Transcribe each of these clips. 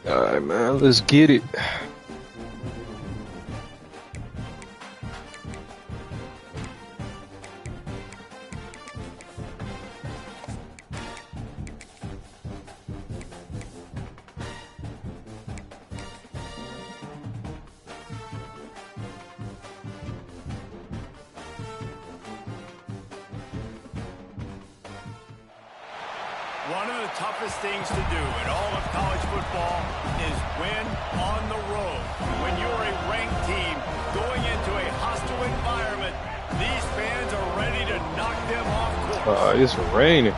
All right, man, let's get it. One of the toughest things to do in all of college football is win on the road. When you're a ranked team going into a hostile environment, these fans are ready to knock them off course. It's raining.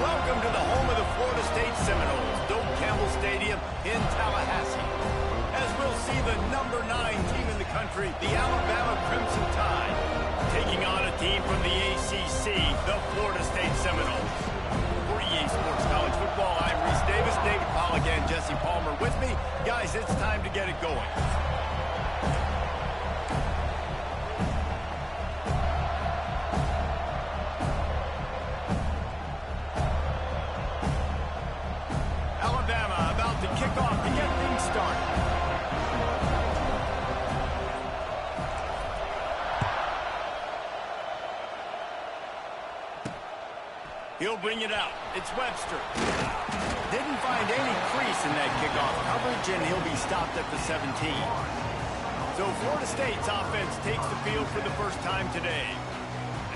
Welcome to the home of the Florida State Seminoles, Doak Campbell Stadium in Tallahassee. As we'll see the number 9 team in the country, the Alabama Crimson Tide, taking on a team from the ACC, the Florida State Seminoles. For EA Sports College Football, I'm Reese Davis, David Pollack, and Jesse Palmer with me. Guys, it's time to get it going. Alabama about to kick off to get things started. He'll bring it out. It's Webster. Didn't find any crease in that kickoff coverage, and he'll be stopped at the 17. So Florida State's offense takes the field for the first time today.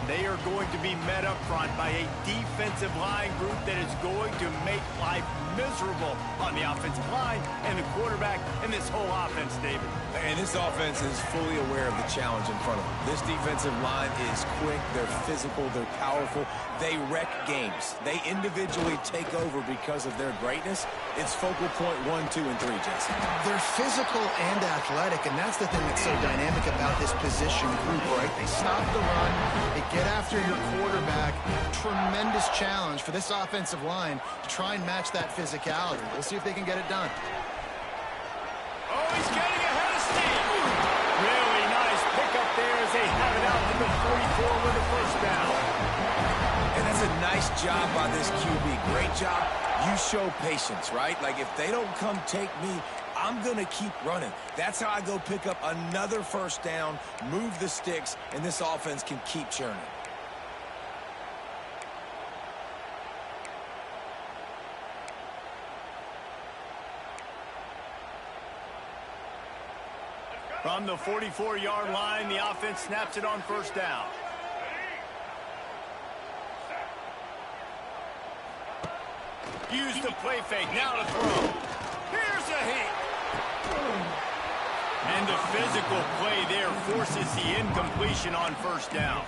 And they are going to be met up front by a defensive line group that is going to make life miserable on the offensive line and the quarterback and this whole offense, David. And this offense is fully aware of the challenge in front of them. This defensive line is quick, they're physical, they're powerful. They wreck games. They individually take over because of their greatness. It's focal point 1, 2, and 3, Jesse. They're physical and athletic, and that's the thing that's so dynamic about this position group, right? They stop the run, they get after your quarterback. Tremendous challenge for this offensive line to try and match that physicality. We'll see if they can get it done. Oh, he's getting ahead of steam. Really nice pickup there as they have it out to the 44 with the first down. And that's a nice job by this QB. Great job. You show patience, right? Like, if they don't come take me, I'm going to keep running. That's how I go pick up another first down, move the sticks, and this offense can keep churning. From the 44-yard line, the offense snaps it on first down. Use the play fake. Now to throw. Here's a hit. And the physical play there forces the incompletion on first down.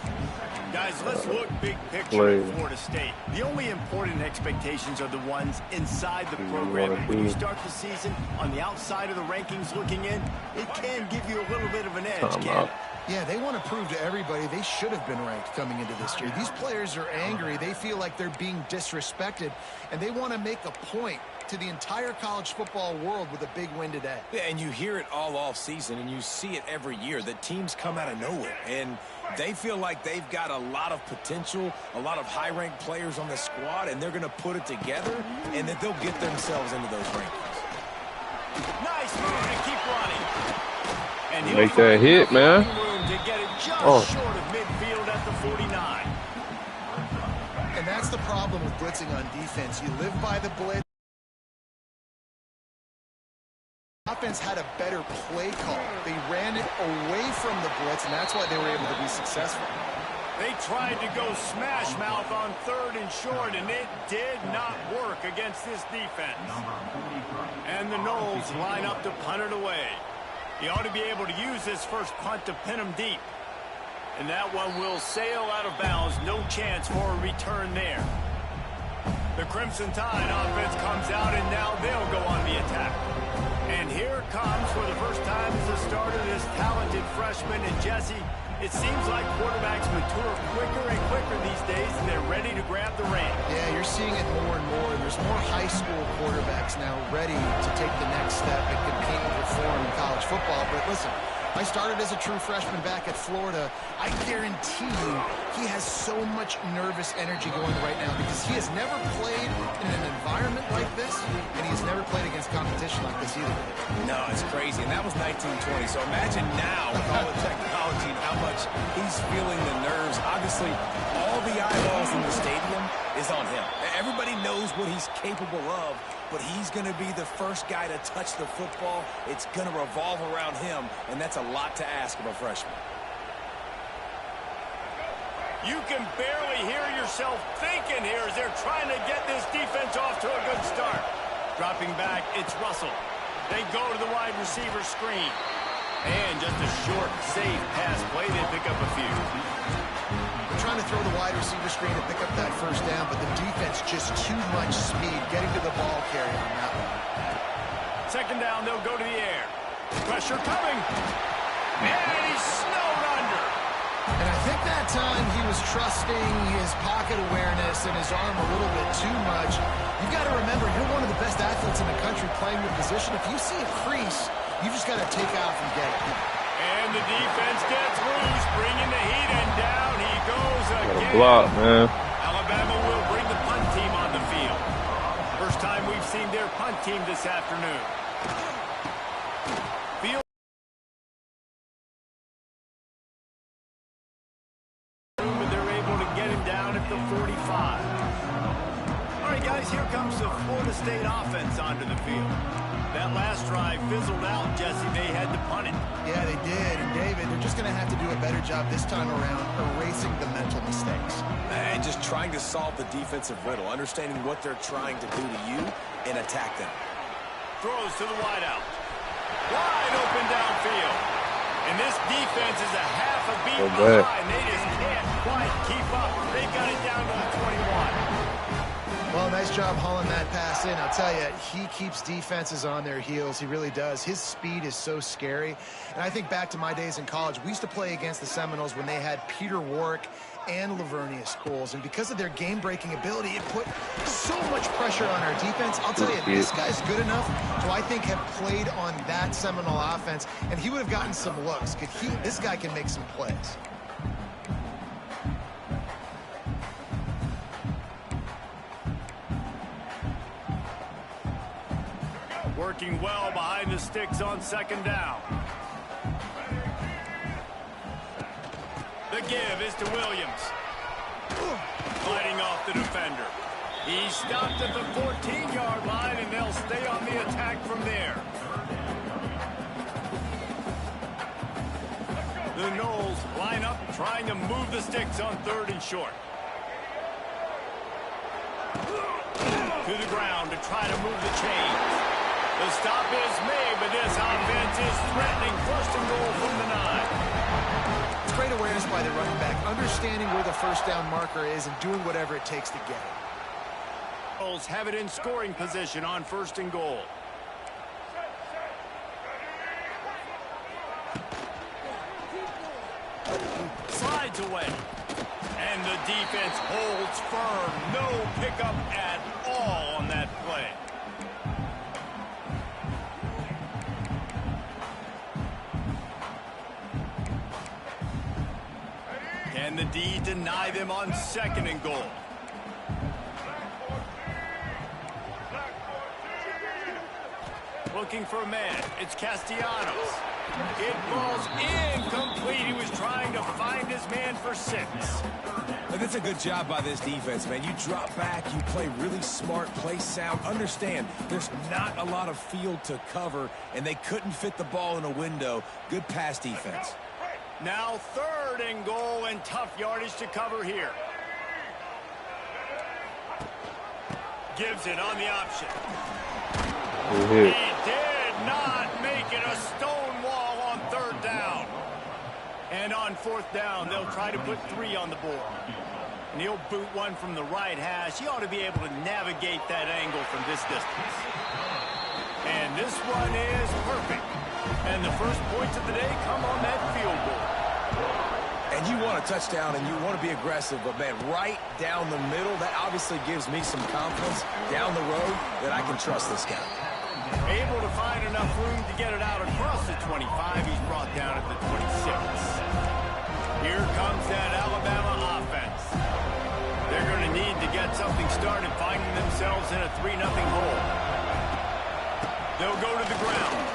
Guys, let's look big picture at Florida State. The only important expectations are the ones inside the program. And when you start the season on the outside of the rankings looking in, it can give you a little bit of an edge, can't it? Yeah, they want to prove to everybody they should have been ranked coming into this year. These players are angry. They feel like they're being disrespected, and they want to make a point to the entire college football world with a big win today. Yeah, and you hear it all season, and you see it every year. The teams come out of nowhere, and they feel like they've got a lot of potential, a lot of high-ranked players on the squad, and they're going to put it together, and that they'll get themselves into those rankings. Nice move to keep running. And he'll make that hit, man. To get it just short of midfield at the 49. And that's the problem with blitzing on defense. You live by the blitz. Offense had a better play call. They ran it away from the blitz, and that's why they were able to be successful. They tried to go smash mouth on 3rd and short, and it did not work against this defense. And the Noles line up to punt it away. He ought to be able to use this first punt to pin him deep. And that one will sail out of bounds. No chance for a return there. The Crimson Tide offense comes out, and now they'll go on the attack. And here comes, for the first time as a starter, this talented freshman. And Jesse, it seems like quarterbacks mature quicker and quicker these days, and they're ready to grab the reins. Yeah, you're seeing it more and more. There's more high school quarterbacks now ready to take the next step and compete and perform in college football. But listen, I started as a true freshman back at Florida. I guarantee you he has so much nervous energy going right now because he has never played in an environment like this, and he has never played against competition like this either. No, it's crazy. And that was 1920. So imagine now with all the technology and how much he's feeling the nerves. Obviously, all the eyeballs in the stadium is on him. Everybody knows what he's capable of, but he's going to be the first guy to touch the football. It's going to revolve around him, and that's a lot to ask of a freshman. You can barely hear yourself thinking here as they're trying to get this defense off to a good start. Dropping back, it's Russell. They go to the wide receiver screen. And just a short, safe pass play. They pick up a few. They're trying to throw the wide receiver screen to pick up that first down, but the defense just too much speed getting to the ball carrier on that one. Second down, they'll go to the air. Pressure coming. And he's snowed under. And I think that time he was trusting his pocket awareness and his arm a little bit too much. You've got to remember, you're one of the best athletes in the country playing your position. If you see a crease, you just got to take off and get it. And the defense gets loose, bringing the heat, and down he goes again. Block, man. Alabama will bring the punt team on the field. First time we've seen their punt team this afternoon. Field. They're able to get him down at the 45. All right, guys, here comes the Florida State offense onto the field. That last drive fizzled out, Jesse. They had to punt it. Yeah, they did. And, David, they're just going to have to do a better job this time around erasing the mental mistakes. And just trying to solve the defensive riddle, understanding what they're trying to do to you and attack them. Throws to the wideout. Wide open downfield. And this defense is a half a beat behind. They just can't quite keep up. They got it down to the 21. Well, nice job hauling that pass in. I'll tell you, he keeps defenses on their heels. He really does. His speed is so scary. And I think back to my days in college, we used to play against the Seminoles when they had Peter Warrick and Lavernius Coles. And because of their game-breaking ability, it put so much pressure on our defense. I'll tell you, this guy's good enough to, I think, have played on that Seminole offense, and he would have gotten some looks. This guy can make some plays. Working well behind the sticks on second down. The give is to Williams. Fighting off the defender. He's stopped at the 14-yard line, and they'll stay on the attack from there. The Noles line up, trying to move the sticks on third and short. To the ground to try to move the chains. The stop is made, but this offense is threatening first and goal from the 9. It's great awareness by the running back, understanding where the first down marker is and doing whatever it takes to get it. Noles have it in scoring position on first and goal. Slides away. And the defense holds firm. No pickup at all on that play. Can the D deny them on second and goal? Looking for a man. It's Castellanos. It falls incomplete. He was trying to find his man for 6. Look, that's a good job by this defense, man. You drop back, you play really smart, play sound. Understand, there's not a lot of field to cover, and they couldn't fit the ball in a window. Good pass defense. Now third and goal, and tough yardage to cover here. Gives it on the option. He did not make it. A stone wall on third down. And on fourth down, they'll try to put 3 on the board. And he'll boot one from the right hash. He ought to be able to navigate that angle from this distance. And this one is perfect. And the first points of the day come on that field goal. And you want a touchdown and you want to be aggressive, but, man, right down the middle, that obviously gives me some confidence down the road that I can trust this guy. Able to find enough room to get it out across the 25. He's brought down at the 26. Here comes that Alabama offense. They're going to need to get something started, finding themselves in a 3-0 hole. They'll go to the ground.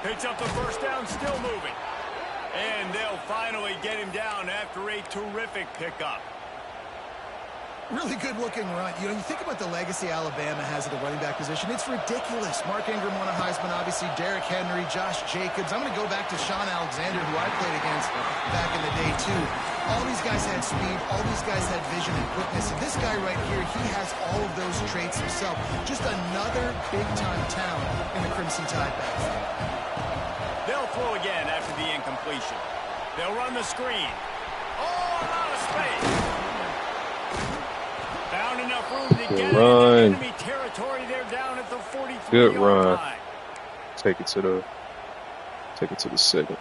Picks up the first down, still moving. And they'll finally get him down after a terrific pickup. Really good-looking run. You know, you think about the legacy Alabama has at the running back position. It's ridiculous. Mark Ingram won a Heisman, obviously. Derrick Henry, Josh Jacobs. I'm going to go back to Sean Alexander, who I played against back in the day, too. All these guys had speed. All these guys had vision and quickness. And this guy right here, he has all of those traits himself. Just another big-time talent in the Crimson Tide backfield. They'll throw again after the incompletion. They'll run the screen. Oh, a lot of space. Found enough room to get into enemy territory. They're down at the 43-yard Good run. line. Take it to the second.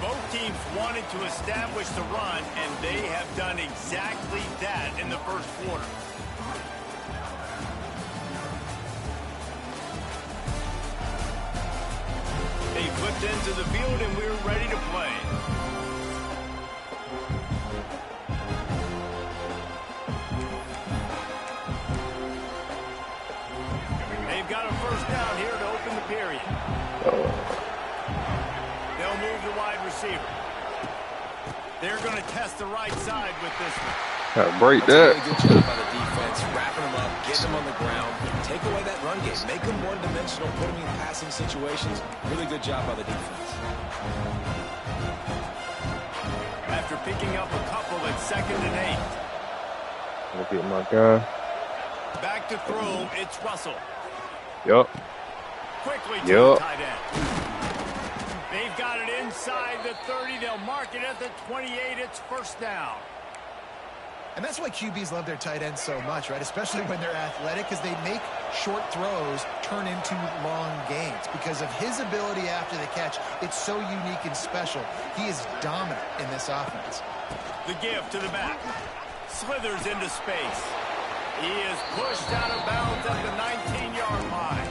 Both teams wanted to establish the run, and they have done exactly that in the first quarter. They flipped into the field, and we're ready to play. They've got a first down here to open the period. They'll move the wide receiver. They're going to test the right side with this one. Break That's that. a really good job by the defense, wrapping them up, getting them on the ground, take away that run game, make them one-dimensional, put them in passing situations. Really good job by the defense. After picking up a couple at 2nd and 8. I'll get my guy. Back to throw, it's Russell. Yup. Quickly to the tight end. They've got it inside the 30. They'll mark it at the 28. It's first down. And that's why QBs love their tight ends so much, right? Especially when they're athletic, because they make short throws turn into long gains. Because of his ability after the catch, it's so unique and special. He is dominant in this offense. The give to the back. Slithers into space. He is pushed out of bounds at the 19-yard line.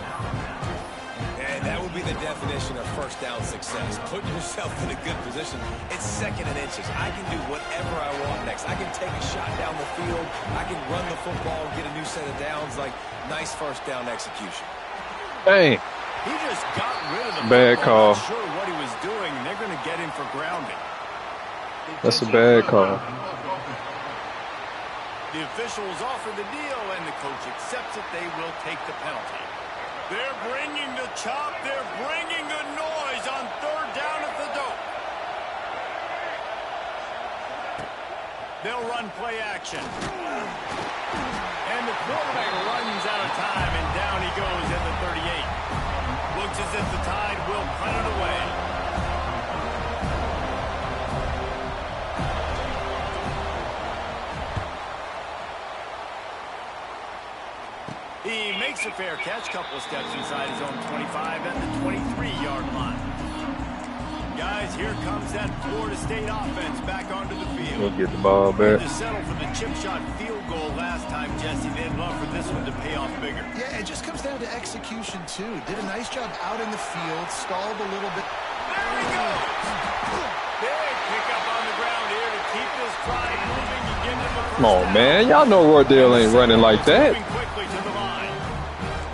And that would be the definition of first down success. Put yourself in a good position. It's 2nd and inches. I can do whatever I want next. I can take a shot down the field. I can run the football and get a new set of downs. Like, nice first down execution. Dang. He just got rid of the Bad football. call. Not sure what he was doing, and they're going to get him for grounding. That's a bad call. The officials offer the deal, and the coach accepts it. They will take the penalty. They're bringing the chop. They're bringing the noise on 3rd down at the dope. They'll run play action. And the quarterback runs out of time, and down he goes at the 38. Looks as if the Tide will punt it away. He makes a fair catch, couple of steps inside his own 25 at the 23-yard line. Guys, here comes that Florida State offense back onto the field. We'll get the ball back. To settle for the chip shot field goal last time, Jesse. They'd love for this one to pay off bigger. Yeah, it just comes down to execution, too. Did a nice job out in the field, stalled a little bit. There he goes! Big pickup on the ground here to keep this drive moving. You get to the first Come on, down. man. Y'all know Roydale ain't running like that. Moving quickly to the line.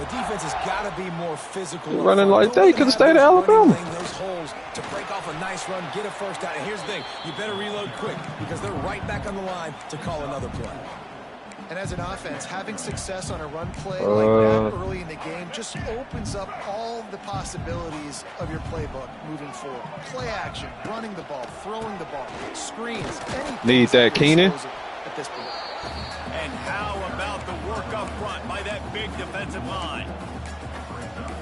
The defense has got to be more physical. You're running like that. You could have stayed at Alabama. Those holes to break off a nice run, get a first down. And here's the thing. You better reload quick because they're right back on the line to call another play. And as an offense, having success on a run play like that early in the game just opens up all the possibilities of your playbook moving forward. Play action, running the ball, throwing the ball, screens, anything. Need that, Keenan. At this point. And how about the work up front by that big defensive line?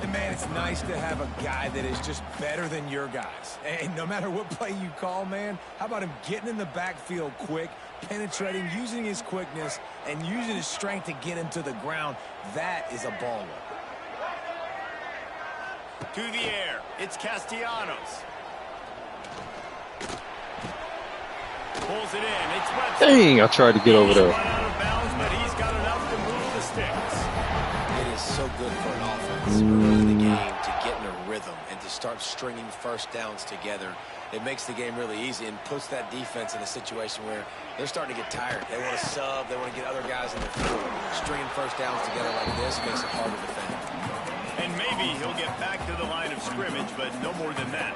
And man, it's nice to have a guy that is just better than your guys. And no matter what play you call, man, how about him getting in the backfield quick, penetrating, using his quickness, and using his strength to get him to the ground? That is a baller. To the air, it's Castellanos. Pulls it in, it's Webster. Dang, I tried to get over there. Run out of bounds, but he's got enough to move the sticks. It is so good for an offense early in the game to get in a rhythm and to start stringing first downs together. It makes the game really easy and puts that defense in a situation where they're starting to get tired. They want to sub. They want to get other guys in the field. Stringing first downs together like this makes it hard to defend. And maybe he'll get back to the line of scrimmage, but no more than that.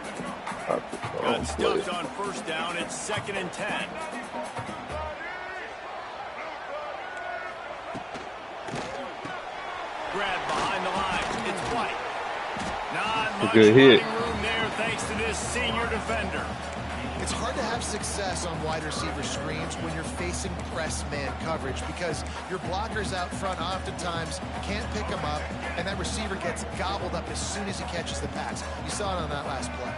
Got stuffed on first down. It's 2nd and 10. Grab behind the line. It's White. Not much good hit. running room there thanks to this senior defender. It's hard to have success on wide receiver screens when you're facing press man coverage because your blockers out front oftentimes can't pick them up, and that receiver gets gobbled up as soon as he catches the pass. You saw it on that last play.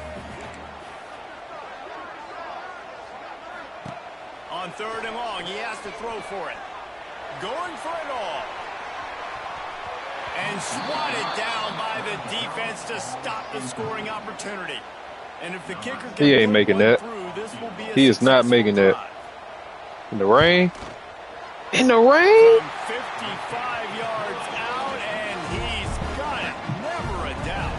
On 3rd and long, he has to throw for it. Going for it all. And swatted down by the defense to stop the scoring opportunity. And if the kicker can He ain't making that. He is not making that. In the rain? In the rain? From 55 yards out, and he's got it. Never a doubt.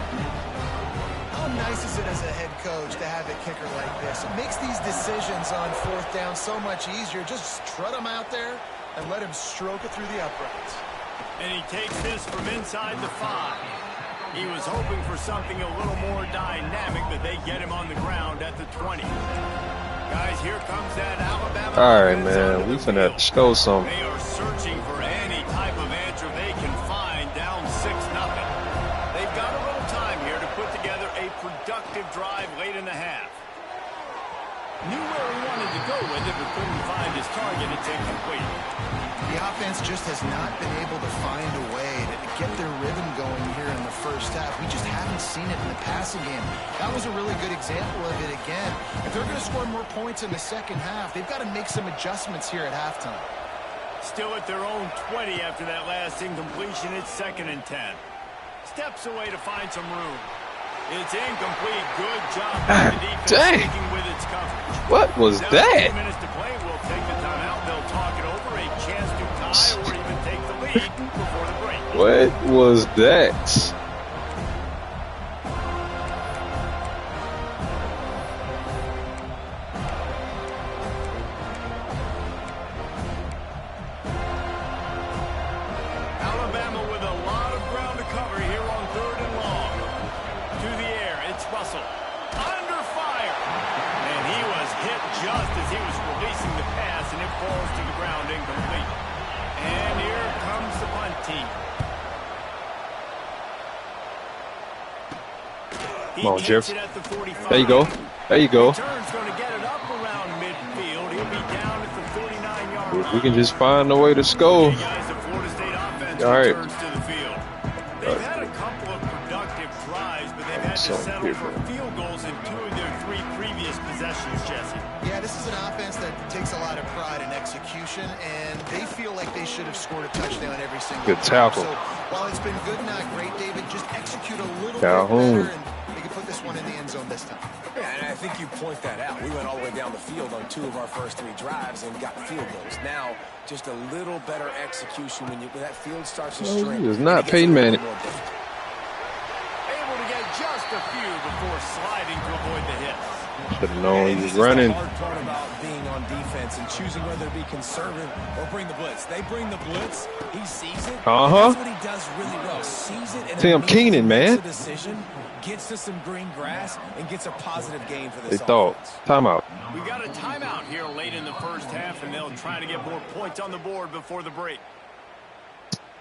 How nice is it as a head coach to have a kicker like this? It makes these decisions on 4th down so much easier. Just strut him out there and let him stroke it through the uprights. And he takes this from inside the 5. He was hoping for something a little more dynamic, but they get him on the ground at the 20. Guys, here comes that Alabama. All right, man. We finna have to show some. They are searching for any type of answer they can find, down 6-0. They've got a little time here to put together a productive drive late in the half. Knew where he wanted to go with it, but couldn't find his target. It's incomplete. The offense just has not been able to find a way to get their rhythm going here in the first half. We just haven't seen it in the passing game. That was a really good example of it again. If they're going to score more points in the second half, they've got to make some adjustments here at halftime. Still at their own 20 after that last incompletion. It's 2nd and 10. Steps away to find some room. It's incomplete. Good job by the defense sticking with its coverage. What was Now, that? 2 minutes to play. We'll take the timeout. They'll talk it over. A chance to tie or even take the lead before the break. What was that? Alabama with a lot of ground to cover here on 3rd and long. To the air, it's Russell. Under fire. And he was hit just as he was releasing the pass, and it falls to the ground incomplete. And here comes the punt team. Come on, Jeff. There you go. There you go. Return's going to get it up around midfield. He'll be down at the 49-yard line. If we can just find a way to score. Okay, guys, the Florida State offense All right. returns to the field. They've had a couple of productive drives, but they've had to settle for field goals in 2 of their 3 previous possessions, Jesse. Yeah, this is an offense that takes a lot of pride in execution, and they feel like they should have scored a touchdown every single Good time. tackle. So while it's been good, not great, David, just execute a little Calhoun. bit better, and they can put this one in the end zone this time. Yeah, and I think you point that out. We went all the way down the field on 2 of our first 3 drives and got field goals. Now, just a little better execution when that field starts to string. He is not Peyton Manning. Able to get just a few before sliding to avoid the hits. Should have known he was This is running. the hard part about being on defense and choosing whether to be conservative or bring the blitz. They bring the blitz. He sees it. Uh-huh. That's what he does really well. Sees it and Tim Keenan, man. makes a decision, gets to some green grass, and gets a positive gain for They this thought. offense. Timeout. We got a timeout here late in the first half, and they'll try to get more points on the board before the break.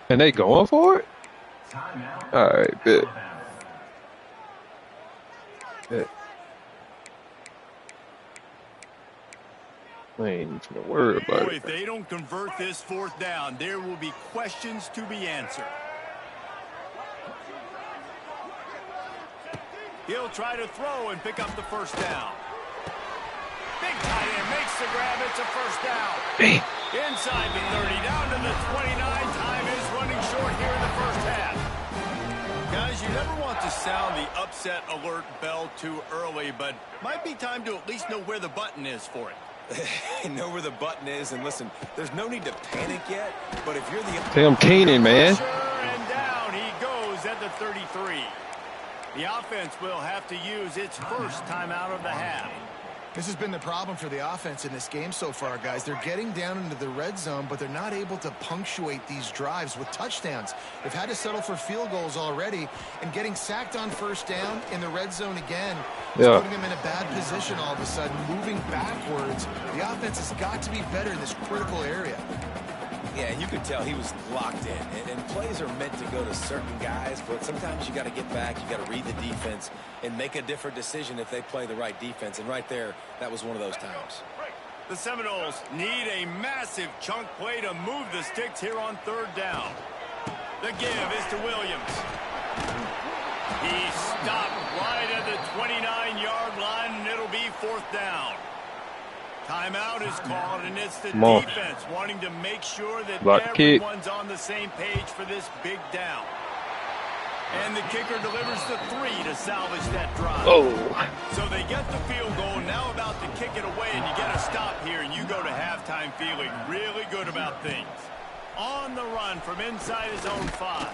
And they going for it? All right, bet. Bet. I ain't even gonna worry about Boy, it. if they don't convert this 4th down, there will be questions to be answered. He'll try to throw and pick up the first down. Big tight end makes the grab. It's a first down. Hey. Inside the 30, down to the 29. Time is running short here in the first half. Guys, you never want to sound the upset alert bell too early, but might be time to at least know where the button is for it. Know where the button is, and listen, there's no need to panic yet, but if you're the... Tim Keenan, man. And down he goes at the 33. The offense will have to use its first timeout of the half. This has been the problem for the offense in this game so far, guys. They're getting down into the red zone, but they're not able to punctuate these drives with touchdowns. They've had to settle for field goals already, and getting sacked on first down in the red zone again is putting them in a bad position all of a sudden, moving backwards. The offense has got to be better in this critical area. Yeah, and you could tell he was locked in. And plays are meant to go to certain guys, but sometimes you got to get back, you got to read the defense, and make a different decision if they play the right defense. And right there, that was one of those times. The Seminoles need a massive chunk play to move the sticks here on third down. The give is to Williams. He stopped right at the 29-yard line, and it'll be fourth down. Timeout is called, and it's the defense wanting to make sure that everyone's on the same page for this big down. And the kicker delivers the 3 to salvage that drive. Oh. So they get the field goal, now about to kick it away, and you get a stop here, and you go to halftime feeling really good about things. On the run from inside his own 5.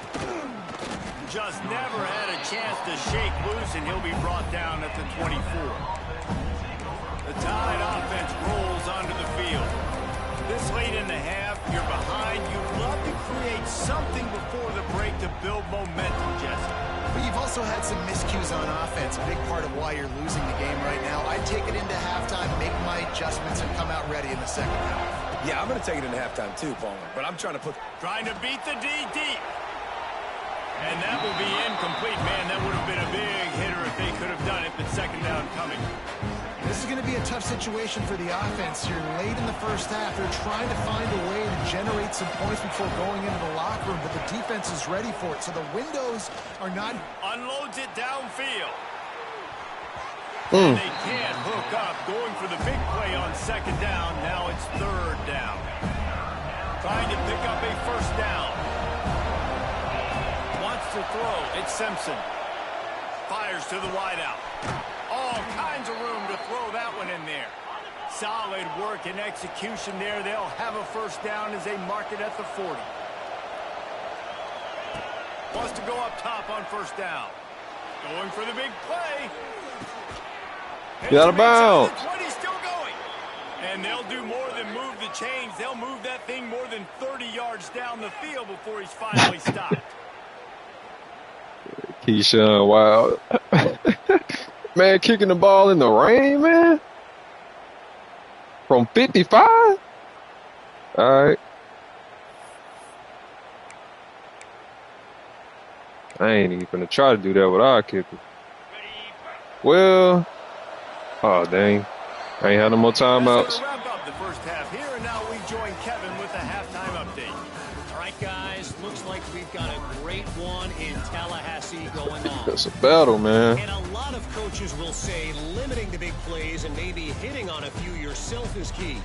Just never had a chance to shake loose, and he'll be brought down at the 24. The Tide offense rolls onto the field. This late in the half, you're behind. You'd love to create something before the break to build momentum, Jesse. But you've also had some miscues on offense, a big part of why you're losing the game right now. I'd take it into halftime, make my adjustments, and come out ready in the second half. Yeah, I'm going to take it into halftime too, Palmer. But I'm trying to beat the D deep. And that will be incomplete. Man, that would have been a big hitter if they could have done it, but second down coming. This is going to be a tough situation for the offense here. Late in the first half, they're trying to find a way to generate some points before going into the locker room, but the defense is ready for it. So the windows are not... Unloads it downfield. And they can't hook up. Going for the big play on second down. Now it's third down. Trying to pick up a first down. Wants to throw. It's Simpson. Fires to the wideout. All kinds of room to throw that one in there. Solid work and execution there. They'll have a first down as they mark it at the 40. Wants to go up top on first down. Going for the big play. Get out of bounds. He's still going. And they'll do more than move the chains. They'll move that thing more than 30 yards down the field before he's finally stopped. Keyshawn, wow. Man, kicking the ball in the rain, man. From 55? All right. I ain't even gonna try to do that with our kicker. Well, oh, dang. I ain't had no more timeouts. Wrap up the first half here, and now we join Kevin with the halftime update. All right, guys, looks like we've got a great one in Tallahassee going on. That's a battle, man. And a lot of coaches will say limiting the big plays and maybe hitting on a few yourself is key.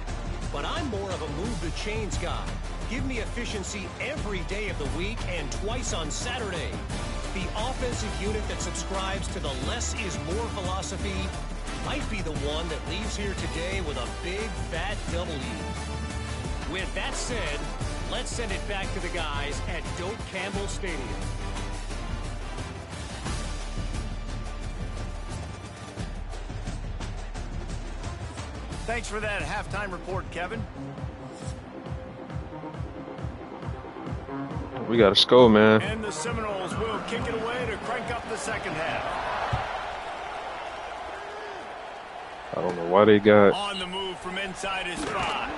But I'm more of a move the chains guy. Give me efficiency every day of the week and twice on Saturday. The offensive unit that subscribes to the less is more philosophy might be the one that leaves here today with a big fat W. With that said, let's send it back to the guys at Doak Campbell Stadium. Thanks for that halftime report, Kevin. We got to score, man. And the Seminoles will kick it away to crank up the second half. I don't know why they got on the move from inside his spot.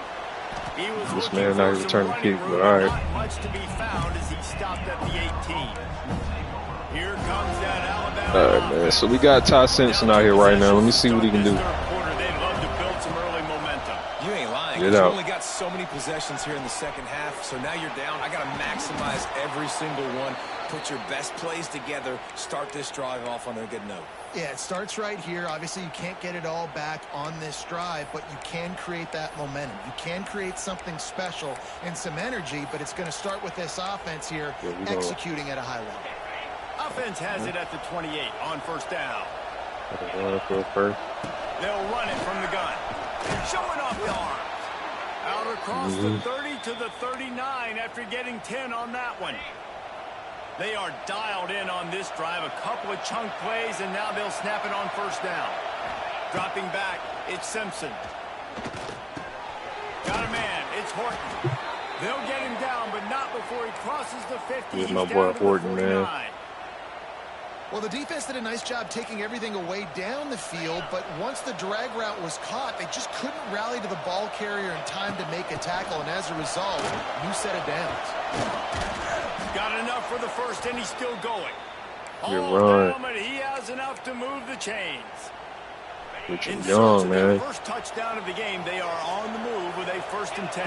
He was this man not even returning the kick, but all right. Not much to be found as he stopped at the 18. Here comes that Alabama. All right, man. So we got Ty Simpson out here right now. Let me see what he can do. You ain't lying. You've only got so many possessions here in the second half, so now you're down. I got to maximize every single one. Put your best plays together. Start this drive off on a good note. Yeah, it starts right here. Obviously, you can't get it all back on this drive, but you can create that momentum. You can create something special and some energy, but it's going to start with this offense here, executing at a high level. Offense has it at the 28 on first down. They'll run it from the gun. Showing off the arms. Out across the 30 to the 39 after getting 10 on that one. They are dialed in on this drive. A couple of chunk plays, and now they'll snap it on first down. Dropping back, it's Simpson. Got a man, it's Horton. They'll get him down, but not before he crosses the 50. He's my boy Horton, man. Well, the defense did a nice job taking everything away down the field, but once the drag route was caught, they just couldn't rally to the ball carrier in time to make a tackle, and as a result, new set of downs. Got enough for the first, and he's still going. You're right. He has enough to move the chains. Richard Young, man. First touchdown of the game, they are on the move with a 1st and 10.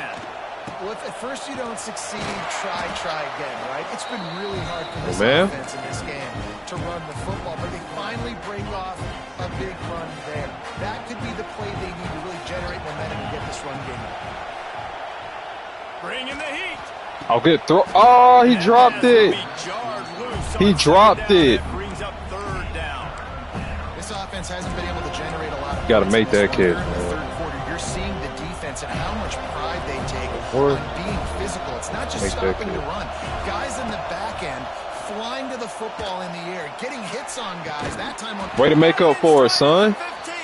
Well, if at first you don't succeed, try again, right? It's been really hard for this offense in this game to run the football, but they finally break off a big run there. That could be the play they need to really generate momentum and get this run game. Bring in the heat. I'll get throw. Oh, he dropped it. He dropped it. Brings up 3rd down. This offense hasn't been able to generate a lot of. Got to make that kick. Third quarter, you're seeing the defense and how much pride they take on being physical. It's not just stopping the run. Guys in the back end flying to the football in the air, getting hits on guys. That time on. Way to make up for it, son. 15.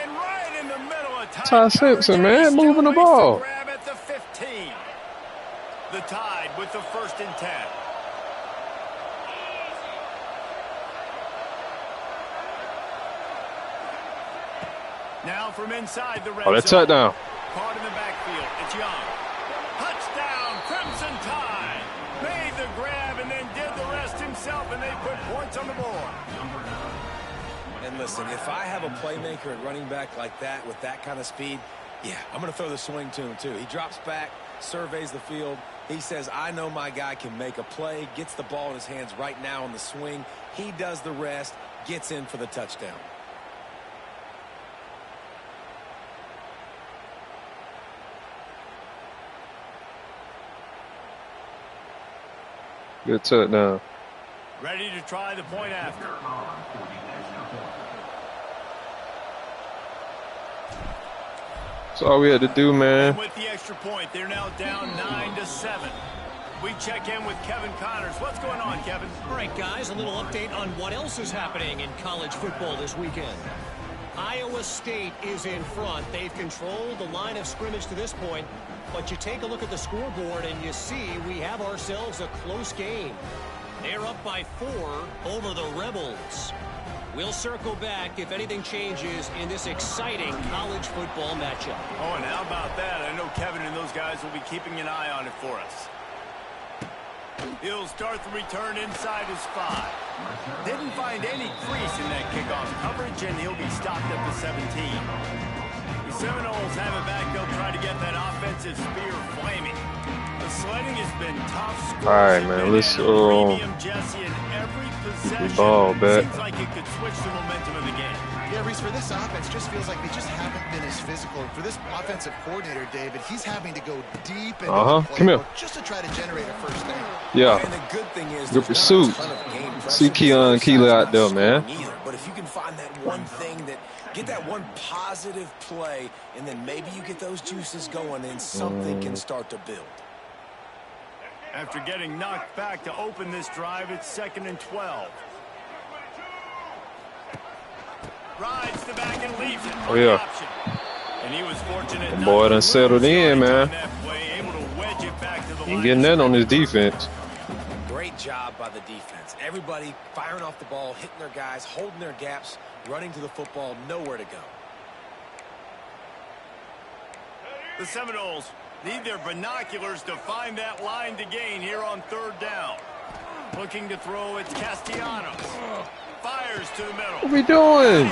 And right in the middle of Ty Simpson, man, moving the ball. Grab at the 15. The Tide with the 1st and 10. Now from inside the red zone. That's touchdown. Caught in the backfield. It's Young. Touchdown, Crimson Tide. Made the grab and then did the rest himself, and they put points on the board. And listen, if I have a playmaker at running back like that with that kind of speed, yeah, I'm going to throw the swing to him too. He drops back, surveys the field. He says, I know my guy can make a play, gets the ball in his hands right now on the swing. He does the rest, gets in for the touchdown. Good touchdown. Ready to try the point after. That's all we had to do, man. And with the extra point, they're now down 9-7. We check in with Kevin Connors. What's going on, Kevin? All right, guys, a little update on what else is happening in college football this weekend. Iowa State is in front. They've controlled the line of scrimmage to this point. But you take a look at the scoreboard and you see we have ourselves a close game. They're up by 4 over the Rebels. We'll circle back if anything changes in this exciting college football matchup. Oh, and how about that? I know Kevin and those guys will be keeping an eye on it for us. He'll start the return inside his 5. Didn't find any crease in that kickoff coverage, and he'll be stopped at the 17. The Seminoles have it back. They'll try to get that offensive spear flaming. The sledding has been tough. All right, man. Let's keep the ball back. Seems like it could switch the momentum of the game. Yeah, Reese, for this offense, just feels like they just haven't been as physical. And for this offensive coordinator, David, he's having to go deep into the playbook just to try to generate a first down. Yeah. And the good thing is good pursuit. See Keon Keeler out there, man. But if you can find that one thing that get that one positive play, and then maybe you get those juices going, and something can start to build. After getting knocked back to open this drive, it's 2nd and 12. Rides the back and leaves it. Oh, yeah. And he was fortunate. The boy done settled in, man. Ain't getting that on his defense. Great job by the defense. Everybody firing off the ball, hitting their guys, holding their gaps, running to the football, nowhere to go. The Seminoles need their binoculars to find that line to gain here on 3rd down. Looking to throw, it's Castellanos. Fires to the middle. What we doing?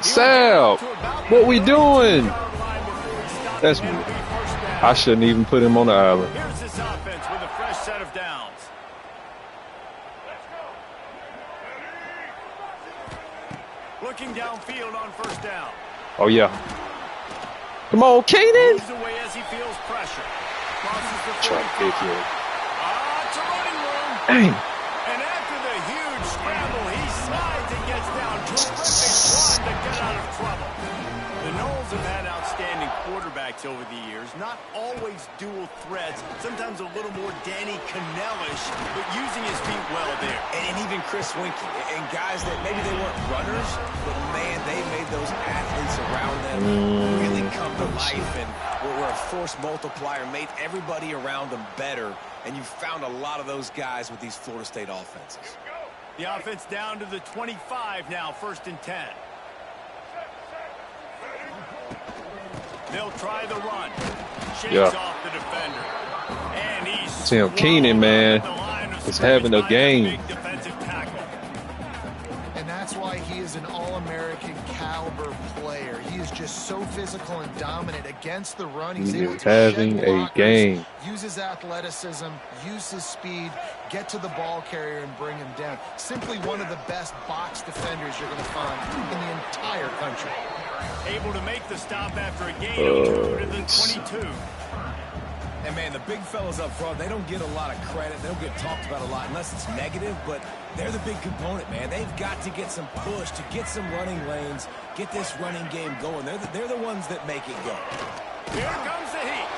Sal, what we doing? That's me. I shouldn't even put him on the island. Here's this offense with a fresh set of downs. Looking downfield on 1st down. Oh, yeah. Come on, Kanan. Moves away as he feels pressure. Crosses the 45. Try to pick you. It's a running room. Dang. And after the huge scramble, he slides and gets down. Terrific run to get out of trouble. The Noles have had outstanding quarterback quarterbacks over the years. Not always dual threats. Sometimes a little more Danny Cannellish, but using his feet well there. And even Chris Winkie. And guys that maybe they weren't runners, but, man, they made those athletes around them really come to life and were a force multiplier, made everybody around them better. And you found a lot of those guys with these Florida State offenses. The offense down to the 25 now, 1st and 10. They'll try the run. Shakes off the defender. And he's Tim Keenan, man, is having a game. And that's why he is an All-American caliber player. He is just so physical and dominant against the run. He's able to having shed a blockers, game. use his athleticism, use his speed, get to the ball carrier and bring him down. Simply one of the best box defenders you're going to find in the entire country. Able to make the stop after a gain of 2 to the 22. And, man, the big fellas up front, they don't get a lot of credit. They don't get talked about a lot unless it's negative, but they're the big component, man. They've got to get some push, to get some running lanes, get this running game going. They're the ones that make it go. Here comes the heat.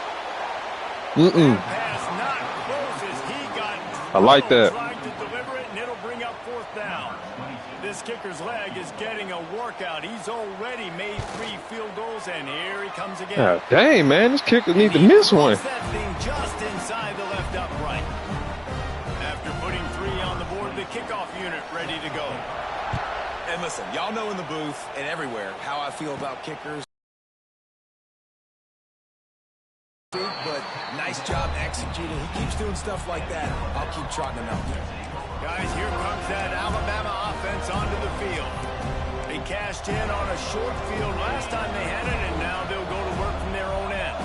Pass not close as he got I like that. trying to deliver it, and it'll bring up 4th down. This kicker's leg is getting a workout. He's already made 3 field goals, and here he comes again. God dang, man, this kicker need to miss one. That thing just inside the left upright. After putting 3 on the board, the kickoff unit ready to go. And listen, y'all know in the booth and everywhere how I feel about kickers. But nice job executing. He keeps doing stuff like that. I'll keep trotting him out there. Guys, here comes that Alabama offense onto the field. They cashed in on a short field last time they had it, and now they'll go to work from their own end.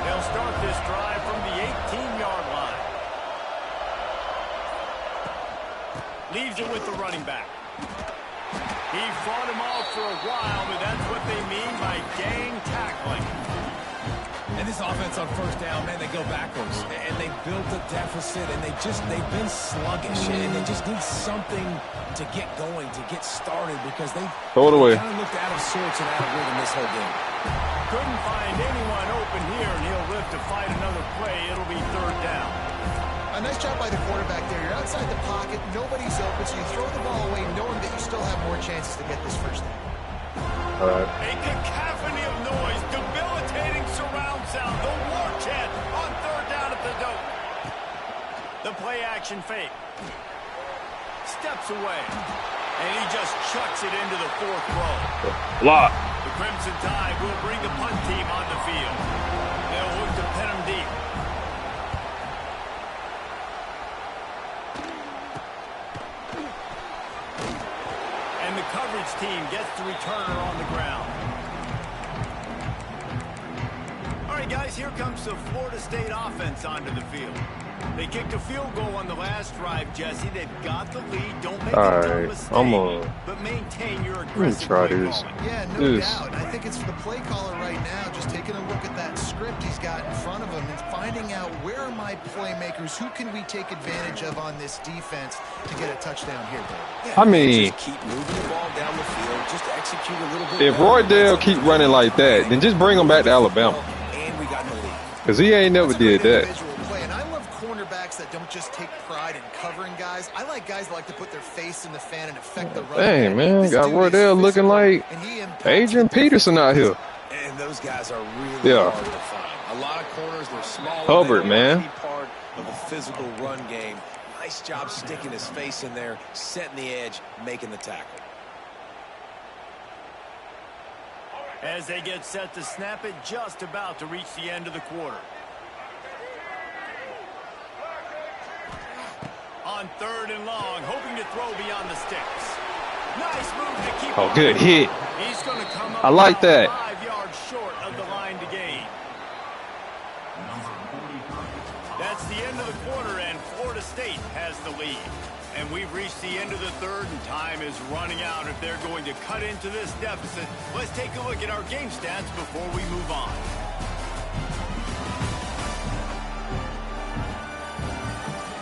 They'll start this drive from the 18-yard line. Leaves it with the running back. He fought him off for a while, but that's what they mean by gang tackling. And this offense on 1st down, man, they go backwards. And they built a deficit, and they've been sluggish. And they just need something to get going, to get started, because they Throw it away. kind of looked out of sorts and out of rhythm this whole game. Couldn't find anyone open here, and he'll live to fight another play. It'll be 3rd down. A nice job by the quarterback there. You're outside the pocket, nobody's open, so you throw the ball away knowing that you still have more chances to get this 1st down. All right. A cacophony of noise, debilitating surround sound, the war chant on 3rd down at the dope. The play action fake. Steps away, and he just chucks it into the 4th row. Block. The Crimson Tide will bring the punt team on the field. They'll look to pin him deep. And the coverage team gets the returner on the ground. All right, guys, here comes the Florida State offense onto the field. They kicked a field goal on the last drive, Jesse. They've got the lead. Don't make a dumb mistake, but maintain your aggressive play calling. Yeah, no doubt. I think it's for the play caller right now, just taking a look at that script he's got in front of him and finding out where are my playmakers, who can we take advantage of on this defense to get a touchdown here, Dave? Yeah, I mean, just keep moving the ball down the field, just execute a little bit. if Roydell keep running like that, then just bring him back to Alabama. And we got the lead. Because he ain't never did that. Cornerbacks that don't just take pride in covering guys. I like guys that like to put their face in the fan and affect the run. Dang, man, got Roydell looking like Adrian Peterson out here. And those guys are really hard to find. A lot of corners, they're small. Hubbard, man. Part of a physical run game. Nice job sticking his face in there, setting the edge, making the tackle. As they get set to snap it, just about to reach the end of the quarter. On 3rd and long, hoping to throw beyond the sticks. Nice move to keep. Oh, good hit. He's going to come up I like that. 5 yards short of the line to gain. That's the end of the quarter, and Florida State has the lead. And we've reached the end of the 3rd, and time is running out if they're going to cut into this deficit. Let's take a look at our game stats before we move on.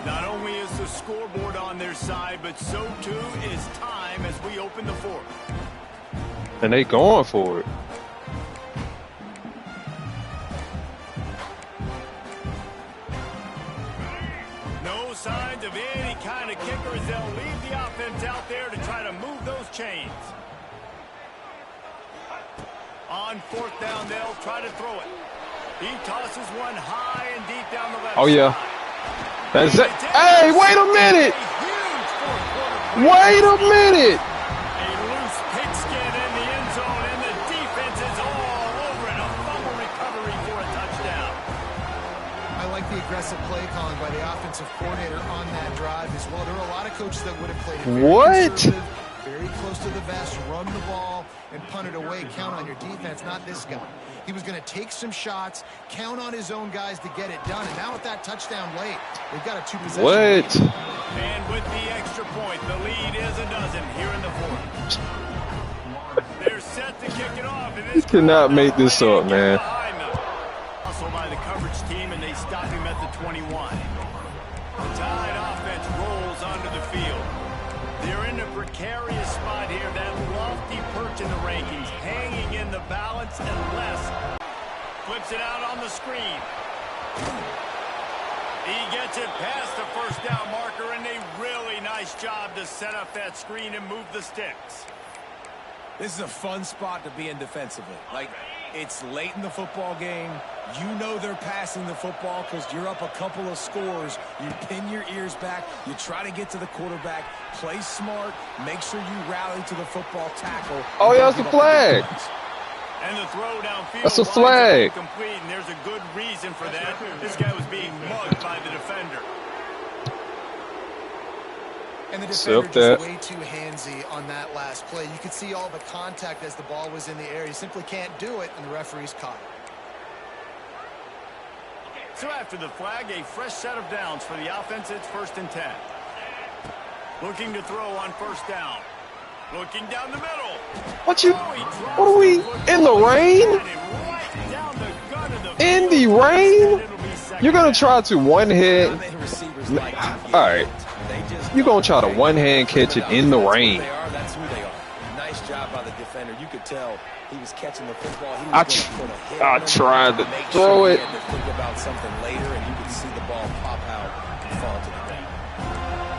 Not only is the scoreboard on their side, but so too is time as we open the 4th. And they going for it. On fourth down, they'll try to throw it. He tosses one high and deep down the left Oh, yeah. side. That's it. Hey, wait a minute. Wait a minute. A loose pigskin in the end zone, and the defense is all over it. A fumble recovery for a touchdown. I like the aggressive play calling by the offensive coordinator on that drive as well. There are a lot of coaches that would have played very conservative, very close to the vest, run the ball, and punt it away. Count on your defense, not this guy. He was going to take some shots, count on his own guys to get it done. And now with that touchdown late, they've got a two-possession lead. And with the extra point, the lead is a dozen here in the fourth. They're set to kick it off. And You cannot make this up, man. Also by the coverage team, and they stop him at the 21. The Tide offense rolls onto the field. They're in a precarious spot here. That lofty perch in the rankings, hanging in the balance unless flips it out on the screen. He gets it past the first down marker, and a really nice job to set up that screen and move the sticks. This is a fun spot to be in defensively. Like, it's late in the football game. You know they're passing the football because you're up a couple of scores. You pin your ears back. You try to get to the quarterback. Play smart. Make sure you rally to the football tackle. Oh, yeah, it's a flag. And the throw downfield. That's a flag. Complete, and there's a good reason for that. This guy was being mugged by the defender. And the defender just way too handsy on that last play. You could see all the contact as the ball was in the air. You simply can't do it, and the referee's caught it. So after the flag, a fresh set of downs for the offense. It's 1st and 10. Looking to throw on first down. Looking down the middle. What are we in the rain? In the rain? You're going to try to one-hand. All right. You're going to try to one-hand catch it in the rain. That's who they are. Nice job by the defender. You could tell he was catching the football. I tried to throw it. He had to think about something later, and you could see the ball pop out and fall to the ground.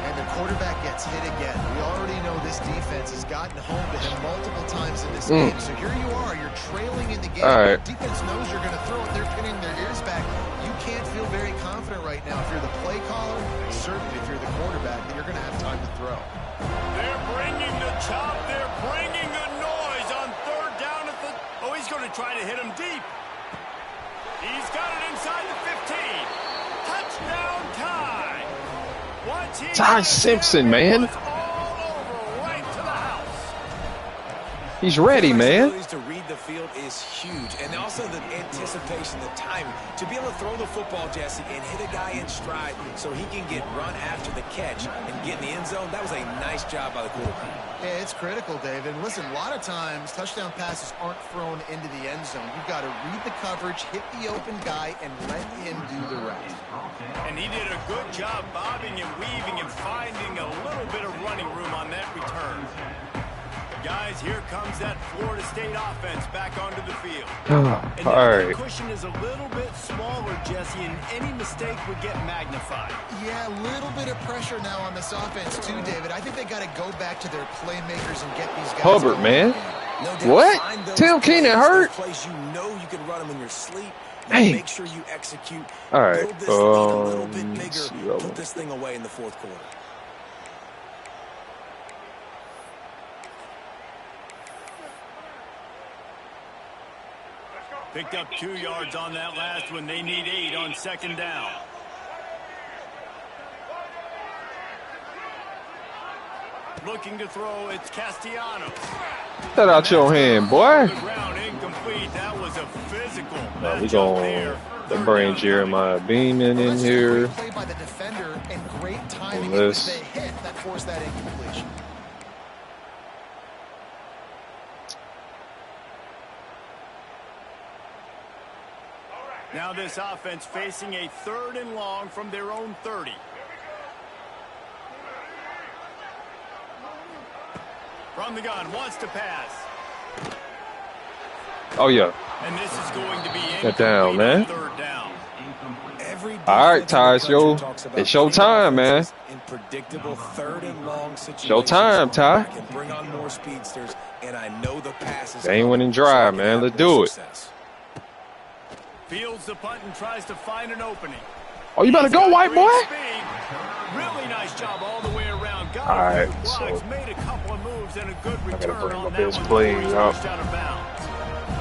And the quarterback gets hit again. We already know this defense has gotten home to him multiple times in this game. So here you are. You're trailing in the game. All right. The defense knows you're going to throw it. They're pinning their ears back. You can't feel very confident right now if you're the play caller, certainly if you're the quarterback, that you're going to have time to throw. They're bringing the chop. They're bringing the noise on third down at the... Oh, he's going to try to hit him deep. He's got it inside the 15. Touchdown tie. Ty Simpson, man. He's ready, man. To read the field is huge, and also the anticipation, the timing to be able to throw the football, Jesse, and hit a guy in stride so he can get run after the catch and get in the end zone. That was a nice job by the quarterback. Yeah, it's critical, David. And listen, a lot of times touchdown passes aren't thrown into the end zone. You've got to read the coverage, hit the open guy, and let him do the rest. And he did a good job bobbing and weaving and finding a little bit of running room on that return. Guys, here comes that Florida State offense back onto the field. And all right. The cushion is a little bit smaller, Jesse, and any mistake would get magnified. Yeah, a little bit of pressure now on this offense too, David. I think they got to go back to their playmakers and get these guys. Hubbard, man. What? Tim Keenan hurt? Plays you know you can run them in your sleep. Hey. Make sure you execute. All right. Build this lead a little bit bigger. Put this thing away in the fourth quarter. Picked up 2 yards on that last one. They need 8 on second down. Looking to throw, it's Castellanos. Get out your hand, boy. Incomplete. That was a physical. We going to bring Jeremiah Beaman in here. Play by the defender and great timing. It was the hit that forced that incompletion. Now this offense facing a 3rd and long from their own 30. From the gun, wants to pass. Oh, yeah. And this is going to be get down, man. 3rd down. All right, Ty, it's your time, man. In predictable 3rd and long situations. Show time, Ty. And bring on more speedsters and I know the pass is Game winning drive, man. Let's do it. Fields the punt and tries to find an opening. Oh, you better go, white boy. Really nice job all the way around. Got All right, blocks, so made a couple of moves and a good I return gotta bring on my that best one plays before he up. pushed out of bounds.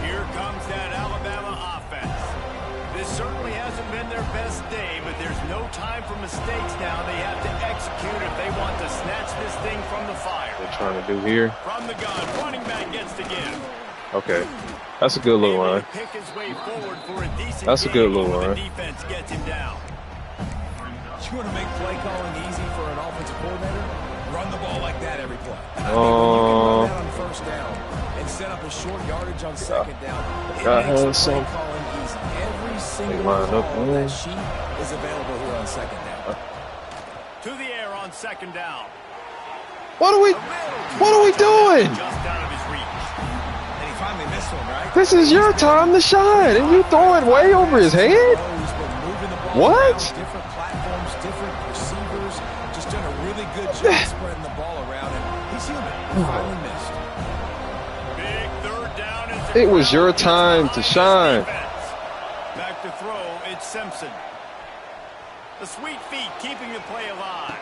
Here comes that Alabama offense. This certainly hasn't been their best day, but there's no time for mistakes now. They have to execute if they want to snatch this thing from the fire. What they're trying to do here. From the gun, running back gets to give. Okay, that's a good little run. That's a good little run. Defense gets him down. You want to make play calling easy for an offensive coordinator? Run the ball like that every play. You can run that on first down and set up a short yardage on second down. It makes play calling easy. Every single call on that sheet is available here on second down. To the air on second down. What are we doing? Just out of his reach. And he finally missed one, right? This is your time to shine, and you throwing way over his head? What? Different platforms, different receivers, just done a really good job spreading the ball around, and he's human. He finally missed. Big third down. It was your time to shine. Back to throw, it's Simpson. The sweet feet keeping the play alive.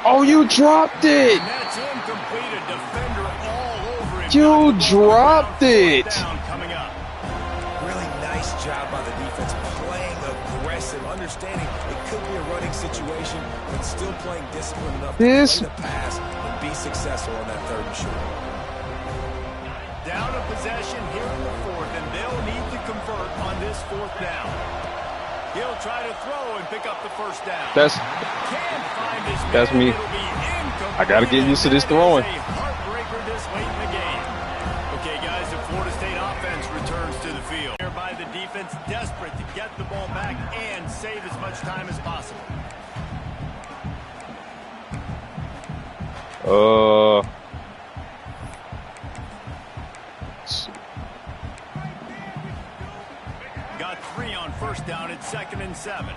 Oh, you dropped it. And that's incomplete. A defender all over him. You dropped it. Coming up. Really nice job by the defense, playing aggressive, understanding it could be a running situation, but still playing disciplined enough to play the pass and be successful on that third and short. Down a possession here in the fourth, and they'll need to convert on this fourth down. He'll try to throw and pick up the first down. That's me. I got to get used to this throwing. Heartbreaker this late in the game. Okay, guys, the Florida State offense returns to the field. By the defense, desperate to get the ball back and save as much time as possible. Got 3 on first down at 2nd and 7.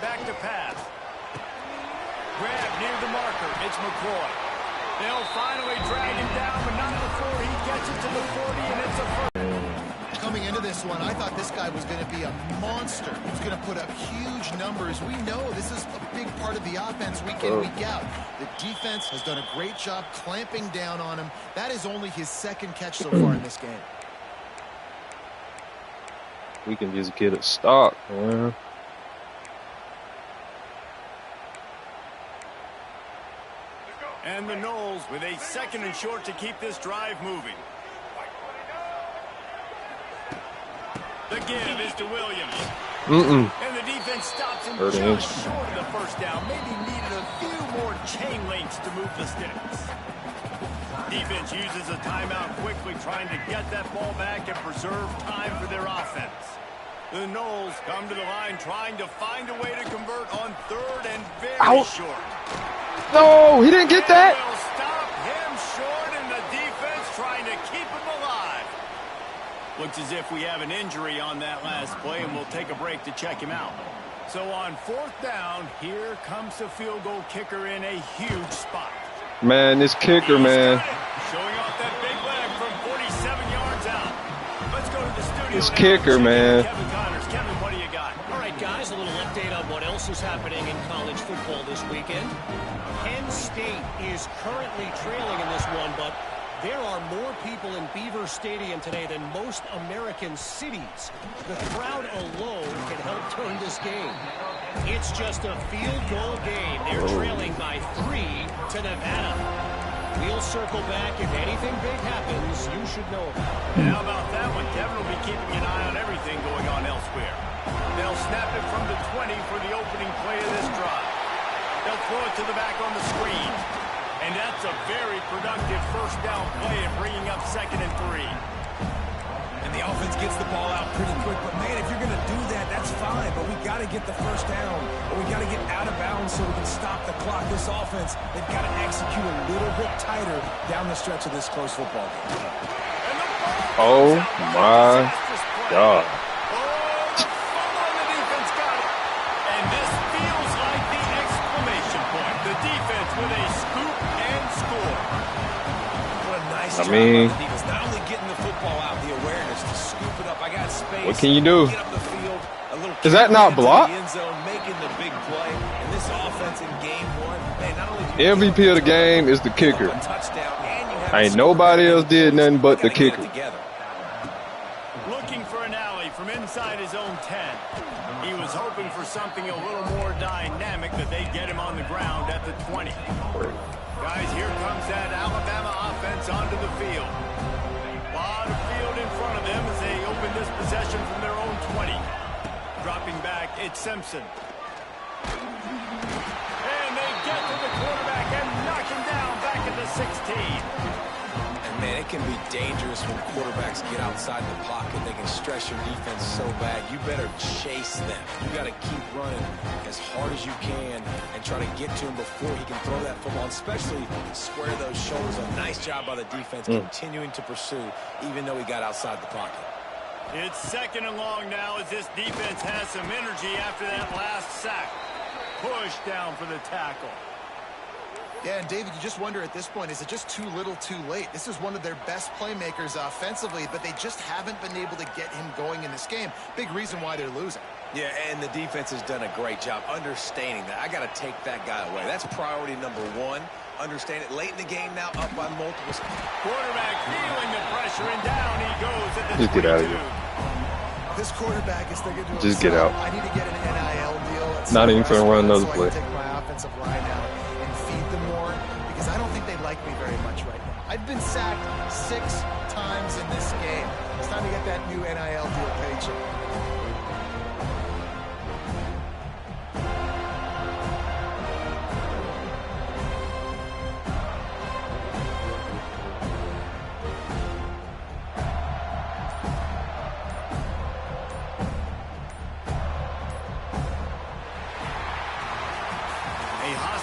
Back to pass. Grab near the marker. It's McCoy. They'll finally drag him down, but not before he gets it to the 40, and it's a first. Coming into this one, I thought this guy was going to be a monster. He's going to put up huge numbers. We know this is a big part of the offense week in, week out. The defense has done a great job clamping down on him. That is only his second catch so far in this game. We can just get a stop, man. And the Noles with a 2nd and short to keep this drive moving. The give is to Williams. And the defense stops him just short of the first down. Maybe needed a few more chain links to move the sticks. Defense uses a timeout quickly, trying to get that ball back and preserve time for their offense. The Noles come to the line trying to find a way to convert on 3rd and very short. No, he didn't get that. They'll stop him short, and the defense trying to keep him alive. Looks as if we have an injury on that last play, and we'll take a break to check him out. So on 4th down, here comes the field goal kicker in a huge spot. Man, this kicker, man. Showing off that big leg from 47 yards out. Let's go to the studio. This kicker, man. Kevin, what do you got? All right, guys, a little update on what else is happening in college football this weekend. Penn State is currently trailing in this one, but there are more people in Beaver Stadium today than most American cities. The crowd alone can help turn this game. It's just a field goal game. They're trailing by 3 to Nevada. We'll circle back. If anything big happens, you should know about it. And how about that one? Kevin will be keeping an eye on everything going on elsewhere. They'll snap it from the 20 for the opening play of this drive. They'll throw it to the back on the screen. And that's a very productive first down play and bringing up 2nd and 3. And the offense gets the ball out pretty quick. But, man, if you're going to do that, that's fine. But we got to get the first down. Or we got to get out of bounds so we can stop the clock. This offense, they've got to execute a little bit tighter down the stretch of this close football game. Oh, my God. And this feels like the hits with a scoop and score. What a nice I job mean, by the defense. Not only getting the football out, the awareness to scoop it up. I got space. what can you do? Get up the field. A little Is that not blocked? end zone, making the big play. And this offense in game one, man, not only MVP of the game is the kicker. a touchdown, and you have Ain't nobody else did nothing but the Gotta get it kicker. together. Looking for an alley from inside his own 10. He was hoping for something a little more dynamic, that they get him on the ground at the 20. Guys, here comes that Alabama offense onto the field. A lot of field in front of them as they open this possession from their own 20. Dropping back, it's Simpson. And they get to the quarterback and knock him down back at the 16. And man, it can be dangerous when quarterbacks get outside the pocket. They can stress your defense so bad. You better chase them. You got to keep running as hard as you can and try to get to him before he can throw that football, especially square those shoulders. A nice job by the defense continuing to pursue, even though he got outside the pocket. It's second and long now as this defense has some energy after that last sack. Push down for the tackle. Yeah, and David, you just wonder at this point, is it just too little too late? This is one of their best playmakers offensively, but they just haven't been able to get him going in this game. Big reason why they're losing. Yeah, and the defense has done a great job understanding that. I got to take that guy away. That's priority number one. Understand it late in the game now, up by multiple. Quarterback feeling the pressure, and down he goes at the Just get out of 22. here. This quarterback is thinking to Just himself, get out. I need to get an NIL deal. Not even finna run another so I play. can take my offensive line out and feed them more, because I don't think they like me very much right now. I've been sacked 6 times in this game. It's time to get that new NIL deal paycheck.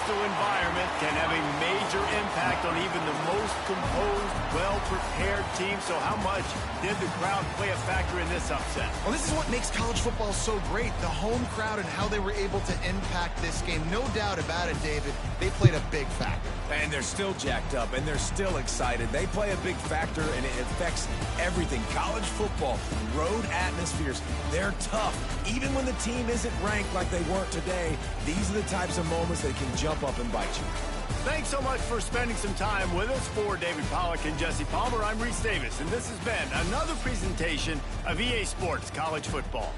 Environment can have a major impact on even the most composed, well-prepared team. So how much did the crowd play a factor in this upset? Well, this is what makes college football so great, the home crowd and how they were able to impact this game. No doubt about it, David. They played a big factor. And they're still jacked up, and they're still excited. They play a big factor, and it affects everything. College football, road atmospheres, they're tough. Even when the team isn't ranked like they weren't today, these are the types of moments that can jump up and bite you. Thanks so much for spending some time with us. For David Pollack and Jesse Palmer, I'm Reese Davis, and this has been another presentation of EA Sports College Football.